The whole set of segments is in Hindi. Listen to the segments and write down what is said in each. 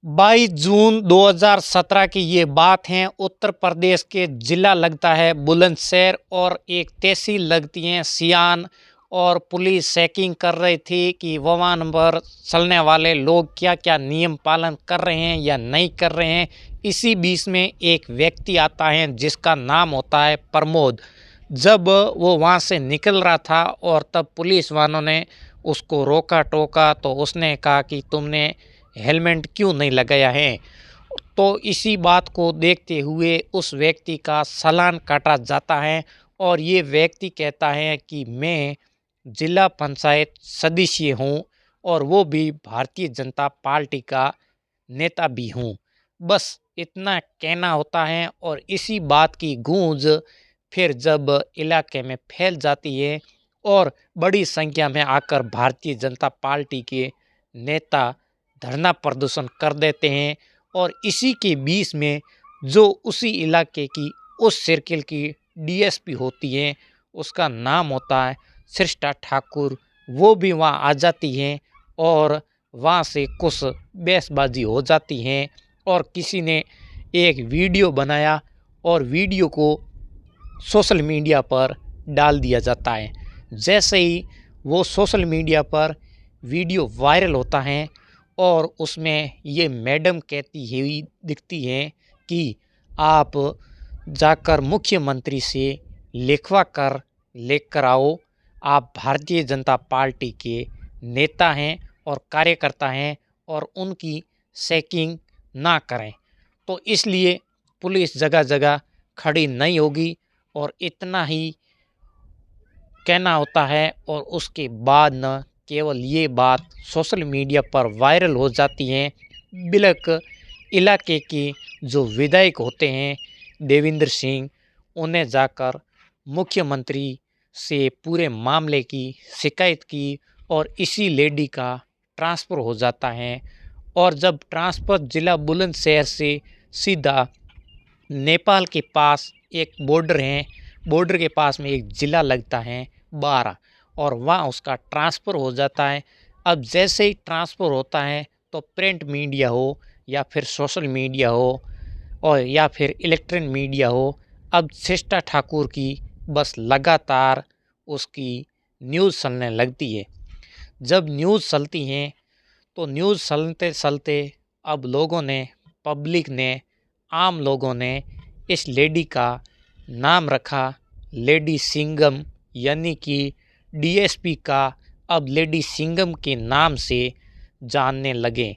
22 जून 2017 की ये बात है। उत्तर प्रदेश के ज़िला लगता है बुलंदशहर और एक तहसील लगती है सियान। और पुलिस चेकिंग कर रही थी कि वाहन पर चलने वाले लोग क्या क्या नियम पालन कर रहे हैं या नहीं कर रहे हैं। इसी बीच में एक व्यक्ति आता है जिसका नाम होता है प्रमोद। जब वो वहाँ से निकल रहा था और तब पुलिस वालों ने उसको रोका टोका तो उसने कहा कि तुमने हेलमेट क्यों नहीं लगाया है। तो इसी बात को देखते हुए उस व्यक्ति का चालान काटा जाता है और ये व्यक्ति कहता है कि मैं जिला पंचायत सदस्य हूँ और वो भी भारतीय जनता पार्टी का नेता भी हूँ। बस इतना कहना होता है और इसी बात की गूंज फिर जब इलाके में फैल जाती है और बड़ी संख्या में आकर भारतीय जनता पार्टी के नेता धरना प्रदर्शन कर देते हैं। और इसी के बीच में जो उसी इलाके की उस सर्किल की डीएसपी होती है, उसका नाम होता है सृष्टा ठाकुर, वो भी वहाँ आ जाती हैं और वहाँ से कुछ बहसबाजी हो जाती हैं। और किसी ने एक वीडियो बनाया और वीडियो को सोशल मीडिया पर डाल दिया जाता है। जैसे ही वो सोशल मीडिया पर वीडियो वायरल होता है और उसमें ये मैडम कहती हुई दिखती हैं कि आप जाकर मुख्यमंत्री से लिखवा कर लेकर आओ, आप भारतीय जनता पार्टी के नेता हैं और कार्यकर्ता हैं और उनकी चेकिंग ना करें। तो इसलिए पुलिस जगह जगह खड़ी नहीं होगी और इतना ही कहना होता है। और उसके बाद न केवल ये बात सोशल मीडिया पर वायरल हो जाती है, बिलक इलाके के जो विधायक होते हैं देवेंद्र सिंह, उन्हें जाकर मुख्यमंत्री से पूरे मामले की शिकायत की और इसी लेडी का ट्रांसफ़र हो जाता है। और जब ट्रांसफ़र ज़िला बुलंदशहर से सीधा नेपाल के पास एक बॉर्डर है, बॉर्डर के पास में एक ज़िला लगता है बारा, और वहाँ उसका ट्रांसफ़र हो जाता है। अब जैसे ही ट्रांसफ़र होता है तो प्रिंट मीडिया हो या फिर सोशल मीडिया हो और या फिर इलेक्ट्रॉनिक मीडिया हो, अब सृष्टा ठाकुर की बस लगातार उसकी न्यूज़ चलने लगती है। जब न्यूज़ चलती हैं तो न्यूज़ चलते चलते अब लोगों ने, पब्लिक ने, आम लोगों ने इस लेडी का नाम रखा लेडी सिंघम, यानी कि डीएसपी का अब लेडी सिंघम के नाम से जानने लगे।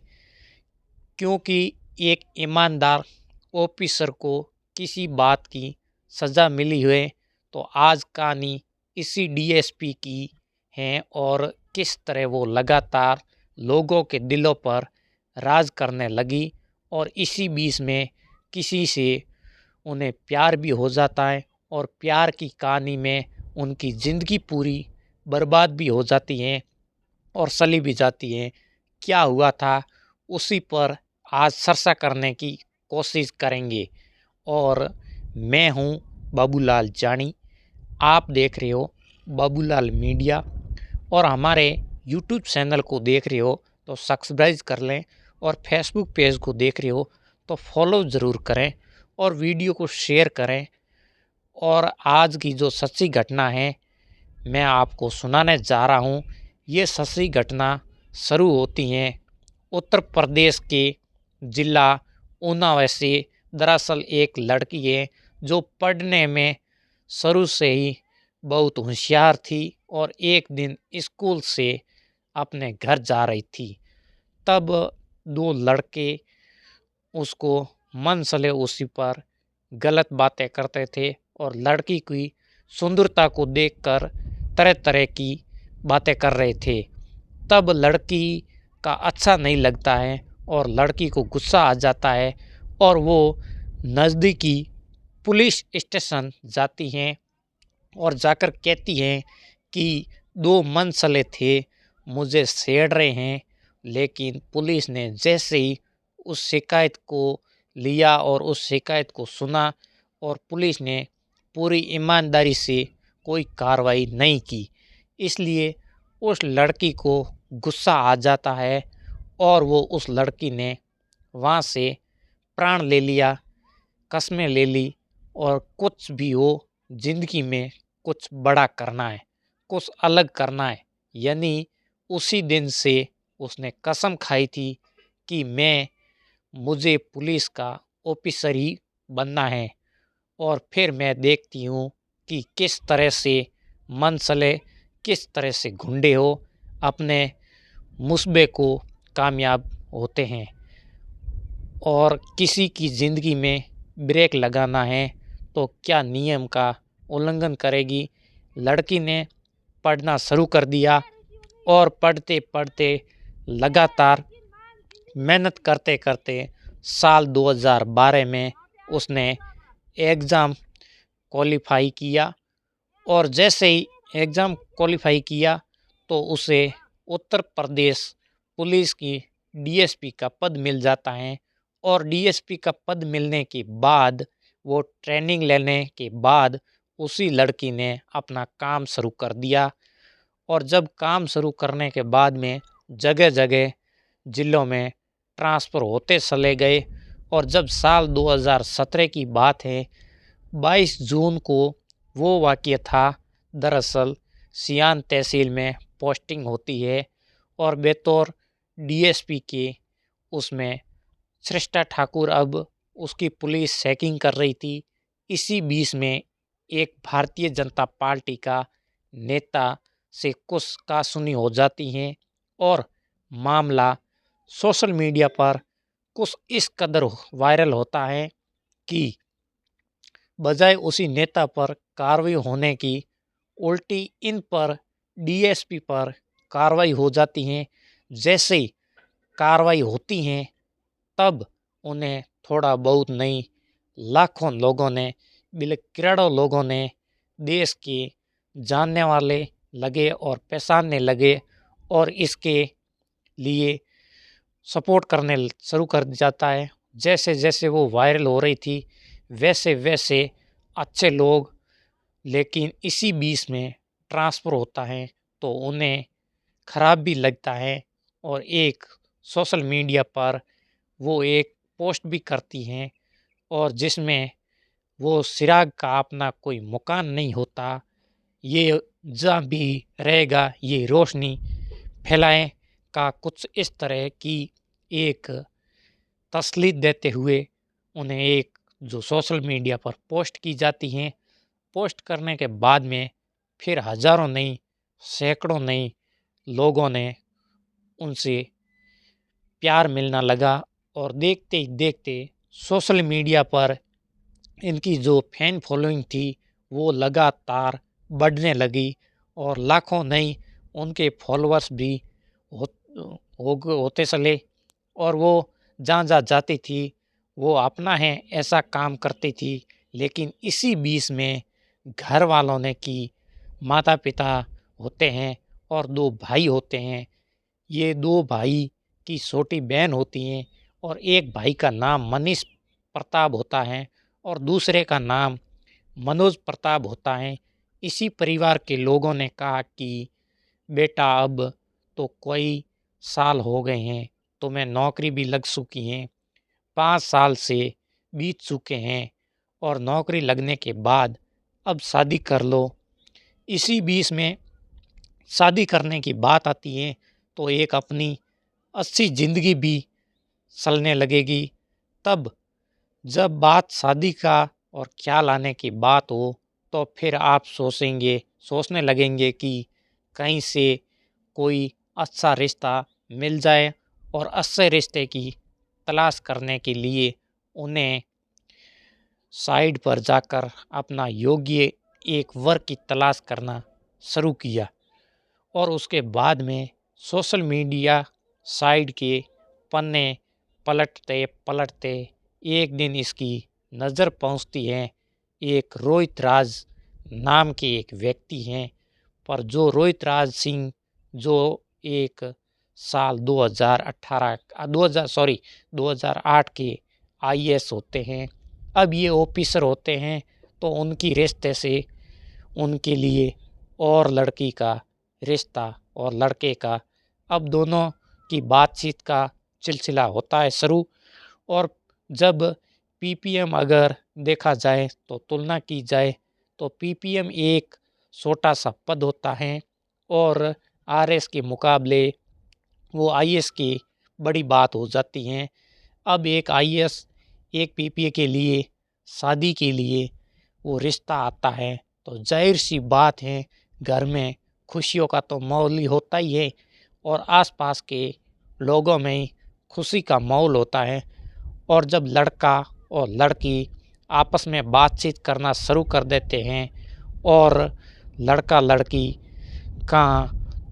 क्योंकि एक ईमानदार ऑफिसर को किसी बात की सज़ा मिली हुई, तो आज कहानी इसी डीएसपी की है और किस तरह वो लगातार लोगों के दिलों पर राज करने लगी। और इसी बीच में किसी से उन्हें प्यार भी हो जाता है और प्यार की कहानी में उनकी ज़िंदगी पूरी बर्बाद भी हो जाती है और चली भी जाती है। क्या हुआ था उसी पर आज चर्चा करने की कोशिश करेंगे। और मैं हूँ बाबूलाल जानी, आप देख रहे हो बाबूलाल मीडिया और हमारे यूट्यूब चैनल को देख रहे हो तो सब्सक्राइब कर लें और फेसबुक पेज को देख रहे हो तो फॉलो ज़रूर करें और वीडियो को शेयर करें। और आज की जो सच्ची घटना है मैं आपको सुनाने जा रहा हूँ। ये सच्ची घटना शुरू होती हैं उत्तर प्रदेश के ज़िला उन्नाव से। दरअसल एक लड़की है जो पढ़ने में शुरू से ही बहुत होशियार थी और एक दिन स्कूल से अपने घर जा रही थी, तब दो लड़के उसको मन चले उसी पर गलत बातें करते थे और लड़की की सुंदरता को देखकर तरह तरह की बातें कर रहे थे। तब लड़की का अच्छा नहीं लगता है और लड़की को गुस्सा आ जाता है और वो नज़दीकी पुलिस स्टेशन जाती हैं और जाकर कहती हैं कि दो मनचले थे मुझे छेड़ रहे हैं। लेकिन पुलिस ने जैसे ही उस शिकायत को लिया और उस शिकायत को सुना और पुलिस ने पूरी ईमानदारी से कोई कार्रवाई नहीं की, इसलिए उस लड़की को गुस्सा आ जाता है और वो उस लड़की ने वहाँ से प्राण ले लिया, कस्में ले ली और कुछ भी हो ज़िंदगी में कुछ बड़ा करना है, कुछ अलग करना है। यानी उसी दिन से उसने कसम खाई थी कि मुझे पुलिस का ऑफिसर ही बनना है। और फिर मैं देखती हूँ कि किस तरह से मनसले, किस तरह से गुंडे हो अपने मुसबे को कामयाब होते हैं। और किसी की ज़िंदगी में ब्रेक लगाना है तो क्या नियम का उल्लंघन करेगी। लड़की ने पढ़ना शुरू कर दिया और पढ़ते पढ़ते लगातार मेहनत करते करते साल 2012 में उसने एग्ज़ाम क्वालिफाई किया। और जैसे ही एग्ज़ाम क्वालिफाई किया तो उसे उत्तर प्रदेश पुलिस की डीएसपी का पद मिल जाता है। और डीएसपी का पद मिलने के बाद वो ट्रेनिंग लेने के बाद उसी लड़की ने अपना काम शुरू कर दिया। और जब काम शुरू करने के बाद में जगह जगह ज़िलों में ट्रांसफ़र होते चले गए। और जब साल 2017 की बात है, 22 जून को वो वाक़या था। दरअसल सियान तहसील में पोस्टिंग होती है और बतौर डीएसपी के उसमें सृष्टा ठाकुर अब उसकी पुलिस चेकिंग कर रही थी। इसी बीच में एक भारतीय जनता पार्टी का नेता से कुछ कहासुनी हो जाती हैं और मामला सोशल मीडिया पर कुछ इस कदर वायरल होता है कि बजाय उसी नेता पर कार्रवाई होने की उल्टी इन पर डीएसपी पर कार्रवाई हो जाती है। जैसे ही कार्रवाई होती हैं तब उन्हें थोड़ा बहुत नहीं, लाखों लोगों ने, बल्कि करोड़ों लोगों ने देश के जानने वाले लगे और पहचानने लगे और इसके लिए सपोर्ट करने शुरू कर जाता है। जैसे जैसे वो वायरल हो रही थी वैसे वैसे अच्छे लोग, लेकिन इसी बीच में ट्रांसफ़र होता है तो उन्हें खराब भी लगता है। और एक सोशल मीडिया पर वो एक पोस्ट भी करती हैं और जिसमें वो चिराग का अपना कोई मकान नहीं होता, ये जहाँ भी रहेगा ये रोशनी फैलाएं का कुछ इस तरह की एक तसल्ली देते हुए उन्हें एक जो सोशल मीडिया पर पोस्ट की जाती हैं। पोस्ट करने के बाद में फिर हज़ारों नहीं, सैकड़ों नहीं लोगों ने उनसे प्यार मिलना लगा। और देखते ही देखते सोशल मीडिया पर इनकी जो फैन फॉलोइंग थी वो लगातार बढ़ने लगी और लाखों नहीं उनके फॉलोअर्स भी होते चले। और वो जहाँ जहाँ जाती थी वो अपना है ऐसा काम करती थी। लेकिन इसी बीच में घर वालों ने की, माता पिता होते हैं और दो भाई होते हैं, ये दो भाई की छोटी बहन होती हैं और एक भाई का नाम मनीष प्रताप होता है और दूसरे का नाम मनोज प्रताप होता है। इसी परिवार के लोगों ने कहा कि बेटा अब तो कई साल हो गए हैं, तुम्हें नौकरी भी लग चुकी है, 5 साल से बीत चुके हैं और नौकरी लगने के बाद अब शादी कर लो। इसी बीच में शादी करने की बात आती है तो एक अपनी अच्छी ज़िंदगी भी चलने लगेगी। तब जब बात शादी का और ख्याल आने की बात हो तो फिर आप सोचने लगेंगे कि कहीं से कोई अच्छा रिश्ता मिल जाए। और अच्छे रिश्ते की तलाश करने के लिए उन्हें साइट पर जाकर अपना योग्य एक वर की तलाश करना शुरू किया। और उसके बाद में सोशल मीडिया साइट के पन्ने पलटते पलटते एक दिन इसकी नज़र पहुंचती है एक रोहित राज नाम के एक व्यक्ति हैं। पर जो रोहित राज सिंह जो एक साल 2008 के आईएएस होते हैं, अब ये ऑफिसर होते हैं। तो उनकी रिश्ते से उनके लिए और लड़की का रिश्ता और लड़के का अब दोनों की बातचीत का सिलसिला होता है शुरू। और जब पीपीएम अगर देखा जाए तो तुलना की जाए तो पीपीएम एक छोटा सा पद होता है और आरएस के मुकाबले वो आईएएस की बड़ी बात हो जाती है। अब एक आईएएस एक पीपीए के लिए शादी के लिए वो रिश्ता आता है तो जाहिर सी बात है घर में खुशियों का तो माहौल ही होता ही है और आसपास के लोगों में खुशी का माहौल होता है। और जब लड़का और लड़की आपस में बातचीत करना शुरू कर देते हैं और लड़का लड़की का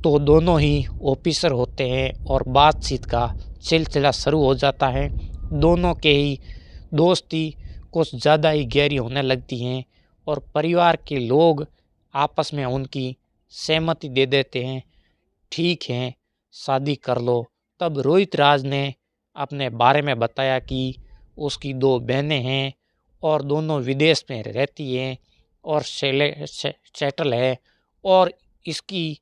तो दोनों ही ऑफिसर होते हैं और बातचीत का सिलसिला शुरू हो जाता है। दोनों के ही दोस्ती कुछ ज़्यादा ही गहरी होने लगती हैं और परिवार के लोग आपस में उनकी सहमति दे देते हैं, ठीक है शादी कर लो। तब रोहित राज ने अपने बारे में बताया कि उसकी दो बहनें हैं और दोनों विदेश में रहती हैं और सेटल है और इसकी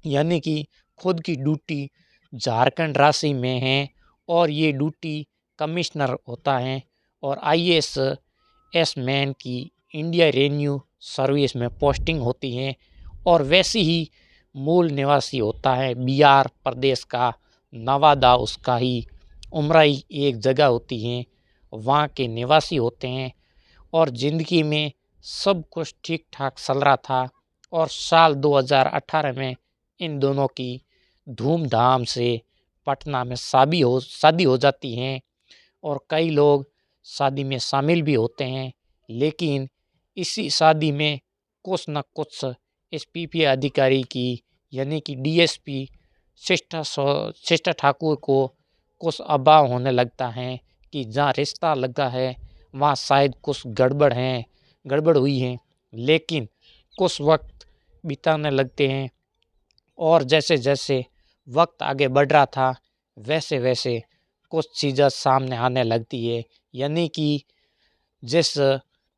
यानी कि खुद की ड्यूटी झारखंड राशि में है और ये ड्यूटी कमिश्नर होता है और आईएएस मैन की इंडिया रेवेन्यू सर्विस में पोस्टिंग होती है और वैसे ही मूल निवासी होता है बिहार प्रदेश का नवादा, उसका ही उमराई एक जगह होती है, वहाँ के निवासी होते हैं और ज़िंदगी में सब कुछ ठीक ठाक चल रहा था और साल 2018 में इन दोनों की धूमधाम से पटना में शादी हो जाती है और कई लोग शादी में शामिल भी होते हैं। लेकिन इसी शादी में कुछ न कुछ इस पीपीए अधिकारी की यानी कि डीएसपी सिस्टर ठाकुर को कुछ अभाव होने लगता है कि जहाँ रिश्ता लगा है वहाँ शायद कुछ गड़बड़ हुई है। लेकिन कुछ वक्त बिताने लगते हैं और जैसे जैसे वक्त आगे बढ़ रहा था वैसे वैसे कुछ चीज़ें सामने आने लगती है, यानी कि जिस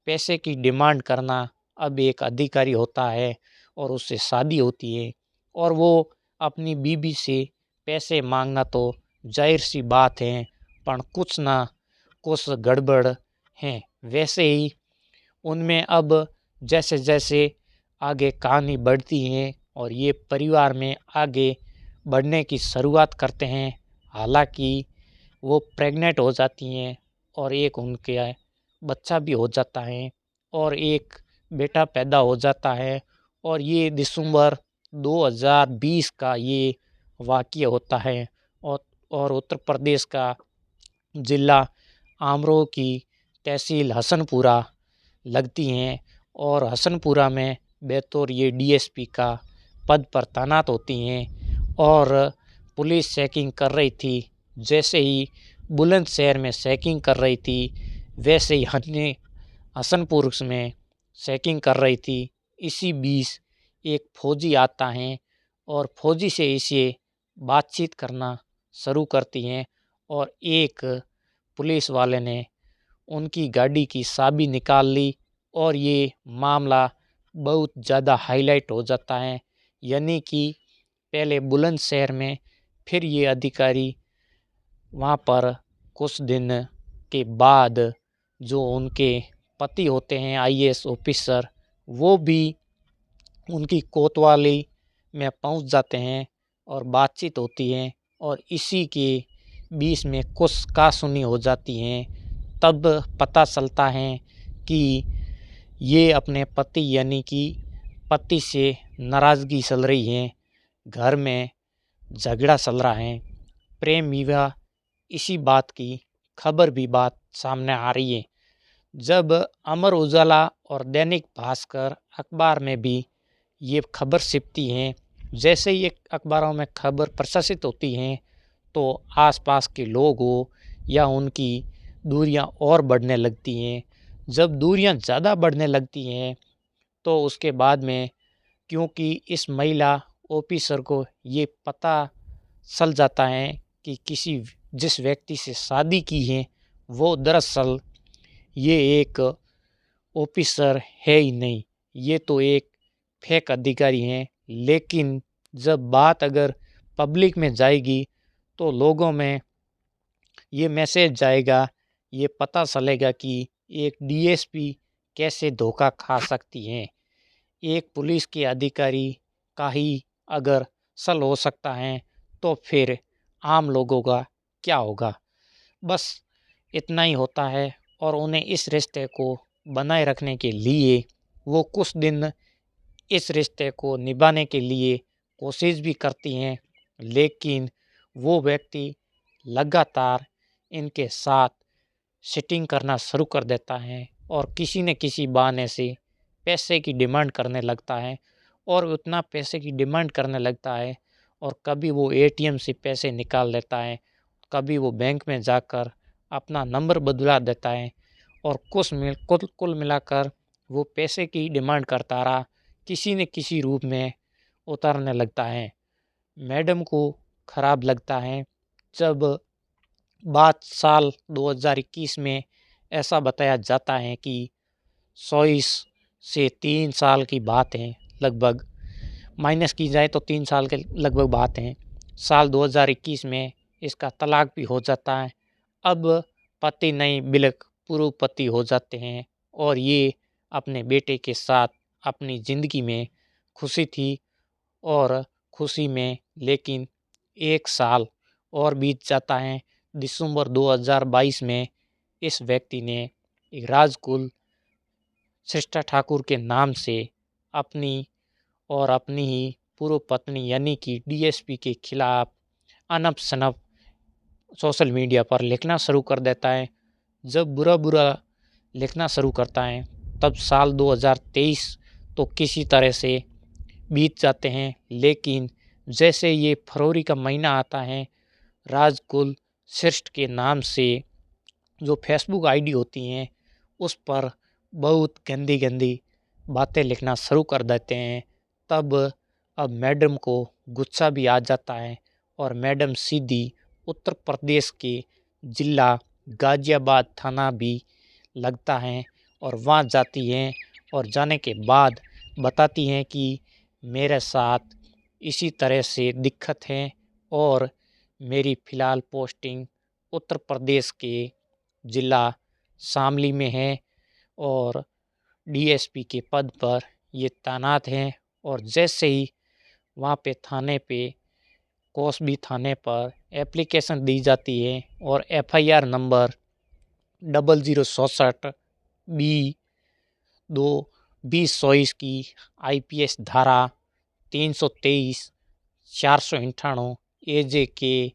पैसे की डिमांड करना अब एक अधिकारी होता है और उससे शादी होती है और वो अपनी बीबी से पैसे मांगना तो जाहिर सी बात है पर कुछ ना कुछ गड़बड़ है। वैसे ही उनमें अब जैसे जैसे आगे कहानी बढ़ती है और ये परिवार में आगे बढ़ने की शुरुआत करते हैं, हालांकि वो प्रेग्नेंट हो जाती हैं और एक उनके बच्चा भी हो जाता है और एक बेटा पैदा हो जाता है और ये दिसंबर 2020 का ये वाक़या होता है और उत्तर प्रदेश का ज़िला आमरोह की तहसील हसनपुरा लगती हैं और हसनपुरा में बतौर ये डीएसपी का पद पर तैनात होती हैं और पुलिस चेकिंग कर रही थी। जैसे ही बुलंदशहर में चेकिंग कर रही थी वैसे ही हसनपुर में चेकिंग कर रही थी। इसी बीच एक फौजी आता है और फौजी से इसे बातचीत करना शुरू करती हैं और एक पुलिस वाले ने उनकी गाड़ी की चाबी निकाल ली और ये मामला बहुत ज़्यादा हाईलाइट हो जाता है। यानी कि पहले बुलंदशहर में, फिर ये अधिकारी वहाँ पर कुछ दिन के बाद जो उनके पति होते हैं आईएएस ऑफिसर, वो भी उनकी कोतवाली में पहुँच जाते हैं और बातचीत होती है और इसी के बीच में कुछ कहासुनी हो जाती हैं। तब पता चलता है कि ये अपने पति यानी कि पति से नाराज़गी चल रही है, घर में झगड़ा चल रहा है, प्रेम विवाह, इसी बात की खबर भी बात सामने आ रही है। जब अमर उजाला और दैनिक भास्कर अखबार में भी ये खबर छिपती हैं, जैसे ही अखबारों में खबर प्रकाशित होती हैं तो आसपास के लोग हो या उनकी दूरियां और बढ़ने लगती हैं। जब दूरियां ज़्यादा बढ़ने लगती हैं तो उसके बाद में क्योंकि इस महिला ऑफिसर को ये पता चल जाता है कि जिस व्यक्ति से शादी की है वो दरअसल ये एक ऑफिसर है ही नहीं, ये तो एक फेक अधिकारी हैं। लेकिन जब बात अगर पब्लिक में जाएगी तो लोगों में ये मैसेज जाएगा, ये पता चलेगा कि एक डीएसपी कैसे धोखा खा सकती हैं। एक पुलिस के अधिकारी का ही अगर सल हो सकता है तो फिर आम लोगों का क्या होगा। बस इतना ही होता है और उन्हें इस रिश्ते को बनाए रखने के लिए वो कुछ दिन इस रिश्ते को निभाने के लिए कोशिश भी करती हैं, लेकिन वो व्यक्ति लगातार इनके साथ चीटिंग करना शुरू कर देता है और किसी न किसी बहाने से पैसे की डिमांड करने लगता है और उतना पैसे की डिमांड करने लगता है और कभी वो एटीएम से पैसे निकाल लेता है, कभी वो बैंक में जाकर अपना नंबर बदला देता है और कुल मिलाकर वो पैसे की डिमांड करता रहा, किसी न किसी रूप में उतारने लगता है। मैडम को खराब लगता है जब बात साल 2021 में ऐसा बताया जाता है कि 24 से 3 साल की बात है, लगभग माइनस की जाए तो 3 साल के लगभग बात है। साल 2021 में इसका तलाक भी हो जाता है। अब पति नहीं बिल्कुल पूर्व पति हो जाते हैं और ये अपने बेटे के साथ अपनी ज़िंदगी में खुशी थी और खुशी में लेकिन 1 साल और बीत जाता है। दिसंबर 2022 में इस व्यक्ति ने एक राजकुल सृष्टा ठाकुर के नाम से अपनी और अपनी ही पूर्व पत्नी यानी कि डीएसपी के खिलाफ अनप शनप सोशल मीडिया पर लिखना शुरू कर देता है। जब बुरा बुरा लिखना शुरू करता है तब साल 2023 तो किसी तरह से बीत जाते हैं, लेकिन जैसे ये फरवरी का महीना आता है, राजकुल श्रेष्ठ के नाम से जो फेसबुक आईडी होती हैं उस पर बहुत गंदी गंदी बातें लिखना शुरू कर देते हैं। तब अब मैडम को गुस्सा भी आ जाता है और मैडम सीधी उत्तर प्रदेश के जिला गाज़ियाबाद थाना भी लगता है और वहाँ जाती हैं और जाने के बाद बताती हैं कि मेरे साथ इसी तरह से दिक्कत है और मेरी फ़िलहाल पोस्टिंग उत्तर प्रदेश के ज़िला शामली में है और डीएसपी के पद पर ये तैनात हैं। और जैसे ही वहाँ पे थाने पे कोसबी थाने पर एप्लीकेशन दी जाती है और एफआईआर नंबर 0067 बी 2024 की आईपीएस धारा 323 498 एजे के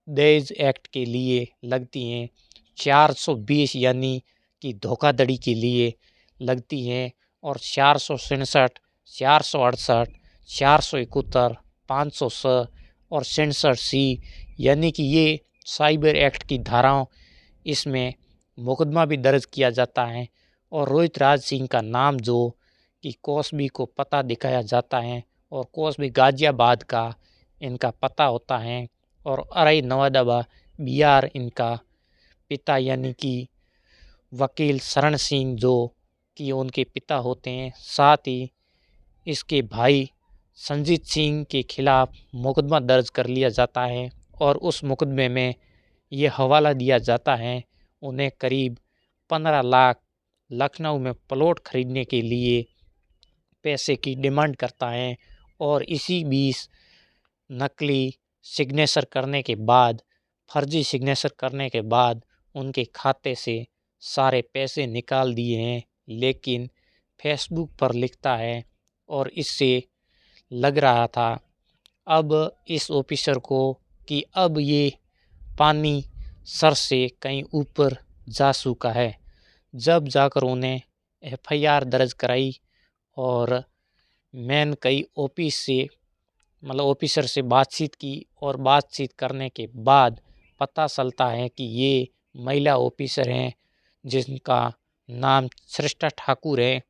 दहेज एक्ट के लिए लगती हैं, 420 यानी कि धोखाधड़ी के लिए लगती हैं और 467 468 471 506 और 67C यानी कि ये साइबर एक्ट की धाराओं इसमें मुकदमा भी दर्ज किया जाता है। और रोहित राज सिंह का नाम जो कि कोसबी को पता दिखाया जाता है और कोसबी गाज़ियाबाद का इनका पता होता है और अरई नवादा बिहार इनका पिता यानी कि वकील शरण सिंह जो कि उनके पिता होते हैं। साथ ही इसके भाई संजीत सिंह के खिलाफ मुकदमा दर्ज कर लिया जाता है और उस मुकदमे में ये हवाला दिया जाता है उन्हें करीब 15 लाख लखनऊ में प्लॉट खरीदने के लिए पैसे की डिमांड करता है। और इसी बीच नकली सिग्नेचर करने के बाद, फर्जी सिग्नेचर करने के बाद उनके खाते से सारे पैसे निकाल दिए हैं, लेकिन फेसबुक पर लिखता है और इससे लग रहा था अब इस ऑफिसर को कि अब ये पानी सर से कहीं ऊपर जा चुका है। जब जाकर उन्हें एफआईआर दर्ज कराई और मैंने कई ऑफिसर से बातचीत की और बातचीत करने के बाद पता चलता है कि ये महिला ऑफिसर हैं जिनका नाम सृष्टा ठाकुर है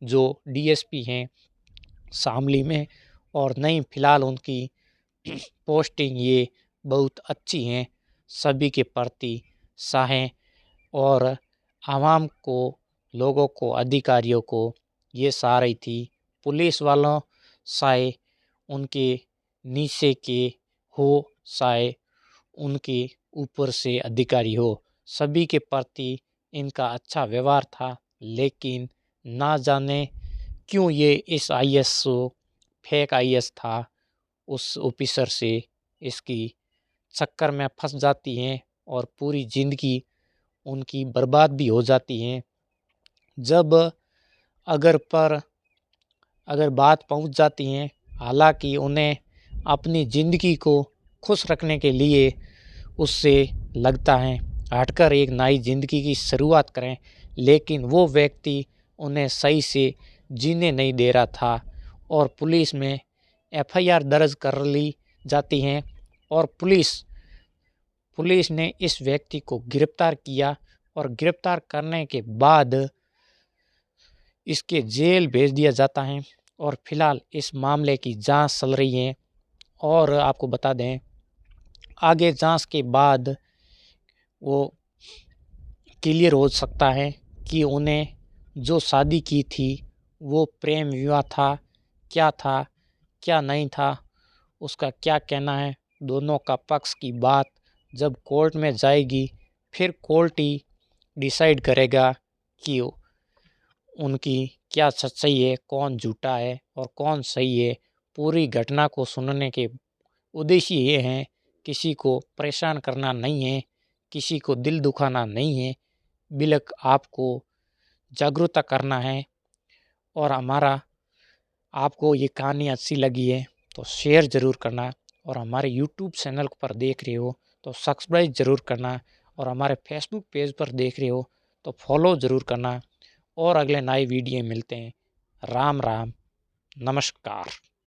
जो डीएसपी हैं शामली में और नहीं फ़िलहाल उनकी पोस्टिंग ये बहुत अच्छी हैं, सभी के प्रति सहाय और आवाम को, लोगों को, अधिकारियों को ये सहा रही थी। पुलिस वालों चाहे उनके नीचे के हो चाहे उनके ऊपर से अधिकारी हो, सभी के प्रति इनका अच्छा व्यवहार था। लेकिन ना जाने क्यों ये इस आईएएस फेक आईएएस था, उस ऑफिसर से इसकी चक्कर में फंस जाती हैं और पूरी ज़िंदगी उनकी बर्बाद भी हो जाती है। जब अगर बात पहुंच जाती है, हालांकि उन्हें अपनी ज़िंदगी को खुश रखने के लिए उससे लगता है हटकर एक नई ज़िंदगी की शुरुआत करें, लेकिन वो व्यक्ति उन्हें सही से जीने नहीं दे रहा था और पुलिस में एफआईआर दर्ज कर ली जाती हैं और पुलिस ने इस व्यक्ति को गिरफ्तार किया और गिरफ्तार करने के बाद इसके जेल भेज दिया जाता है और फिलहाल इस मामले की जांच चल रही है। और आपको बता दें, आगे जांच के बाद वो क्लियर हो सकता है कि उन्हें जो शादी की थी वो प्रेम विवाह था क्या नहीं था, उसका क्या कहना है। दोनों का पक्ष की बात जब कोर्ट में जाएगी, फिर कोर्ट ही डिसाइड करेगा कि उनकी क्या सच्चाई है, कौन झूठा है और कौन सही है। पूरी घटना को सुनने के उद्देश्य ये है, किसी को परेशान करना नहीं है, किसी को दिल दुखाना नहीं है, बल्कि आपको जागरूकता करना है। और आपको ये कहानी अच्छी लगी है तो शेयर ज़रूर करना, और हमारे यूट्यूब चैनल पर देख रहे हो तो सब्सक्राइब ज़रूर करना, और हमारे फेसबुक पेज पर देख रहे हो तो फॉलो ज़रूर करना। और अगले नए वीडियो मिलते हैं। राम राम, नमस्कार।